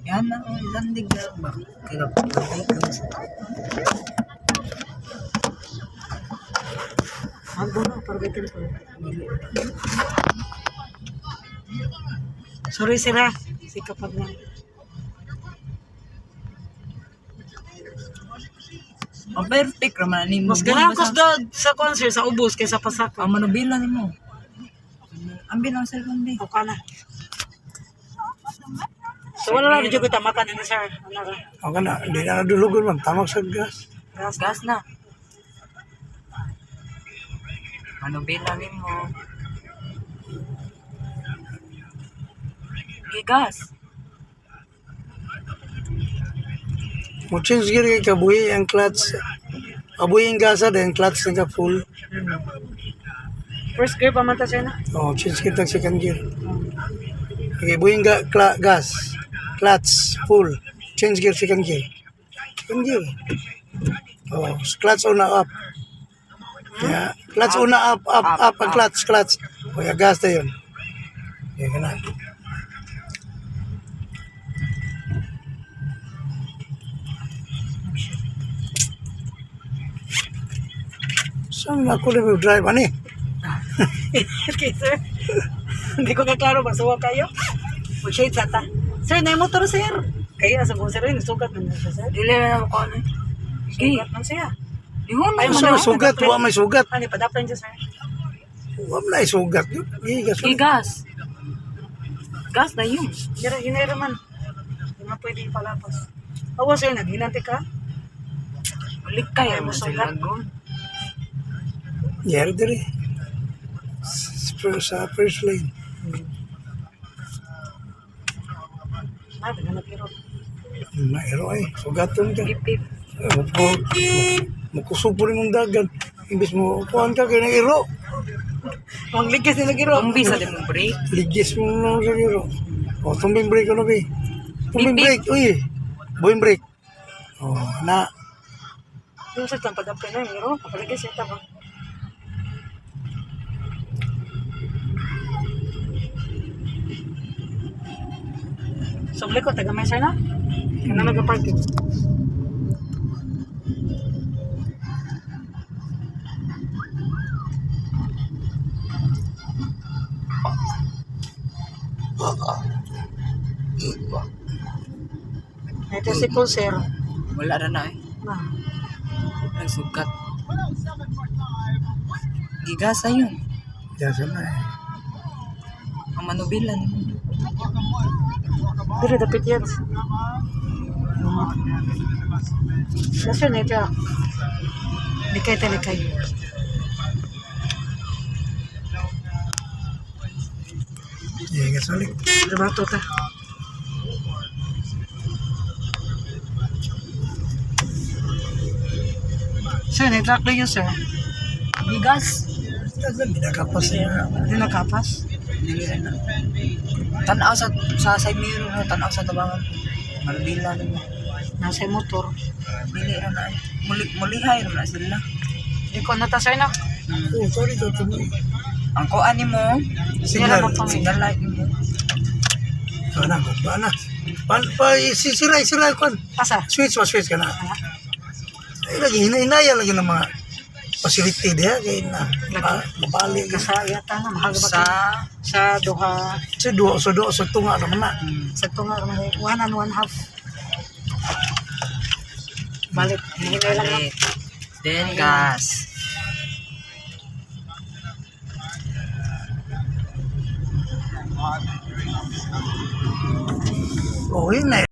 Yan na, landig na ba? Kaya landig ka. Hanggo na, para bitin ko. Sorry sila, si kapag na. Ang perfect raman ni mo. Mas ganahan ko sa concert, sa ubos, kaysa pasaka. Ang manubila ni mo. Ang bilang cellphone di. O ka na. So wala lang dito kita makan na sir. Ano ka? Ako na, hindi na nadulugon man. Tamag sa gas. Gas na. Manubila ni mo. Gigas. Mo change gear kay kabuhi ang clutch. Kabuhi ang gasa din, clutch na ka full. First gear pa man ta sir na. Oh, change gear tag second gear. Okay, buhi ang gas. Clutch full. Change gear second gear. Second gear. Oh, clutch una up. Yeah, clutch una up ang clutch. Oh, yung gas na yun. Okay, ka na. Saan ako na may drive? Ano eh? Okay sir. Hindi ko kaklaro ba suwa kayo? O shade sa ta. Sir, na yung motor sir. Kaya sa kong sir, sugat na siya sir. Dili na ako ano. Sugat man siya. Ihon Ay, mo. Saan may sugat? Wa may sugat. Ano, padaplan siya sir. Wa may sugat. Gigas. Gigas. Gas na yun. Hinera man. Hindi man pwede palapas. Awa sir, naghinanti ka? Ulik kayo Ay, mo mo sila sugat. gon. Yari diri. Sa first lane. Ah, ganap pero. Nairo ay. Sugaton ka. Pip. Makusog po rin mong dagan. Imbis mo, kuhan ka kaya iro. Ang ligis nila giro. Tumbi sa dimong break. Ligis mo na sa iro. O, tumbing break ano ba? Tumbing Bip, break. Uy, buwing break. O, na. Yung sa tang padaplan na giro. Kapaligis siya tama. Sobre ko, taga may sir na? Kaya na nag-parking. Ito si Paul sir. Wala na eh. Ah, Nagsugat. Gigas na yun. Diyan sa na eh. Ang manubila ni mo. Dili dapit yan. Nasa na ito. Likay talikay. Iya, salik. Trabato ta. Sir, nag-track lang yun, sir. Gigas. Hindi nakapas niya. Hindi nakapas. Dili na. Tanaw sa side mirror na. Tanaw sa tabangan. Manubila ni mo. Nasa yung motor. Dili na eh. Mulihay na sila. Hindi ko nata, sir, na. Oh, sorry, tutuloy. Ang kuan ni mo. Signal. Signal light ni mo. Sana, bana. Siray kon. Asa? Switch ka na. Ay, lagi, hinaya lagi ng mga facility diha. Kaya na, mabali ka. Sa yata na, mahal ba Sa sa duha. Sa tunga naman na. Sa tunga, 1 and 1/2. Balik, hinay lang lang. Balik. Then gas. Oh, yun na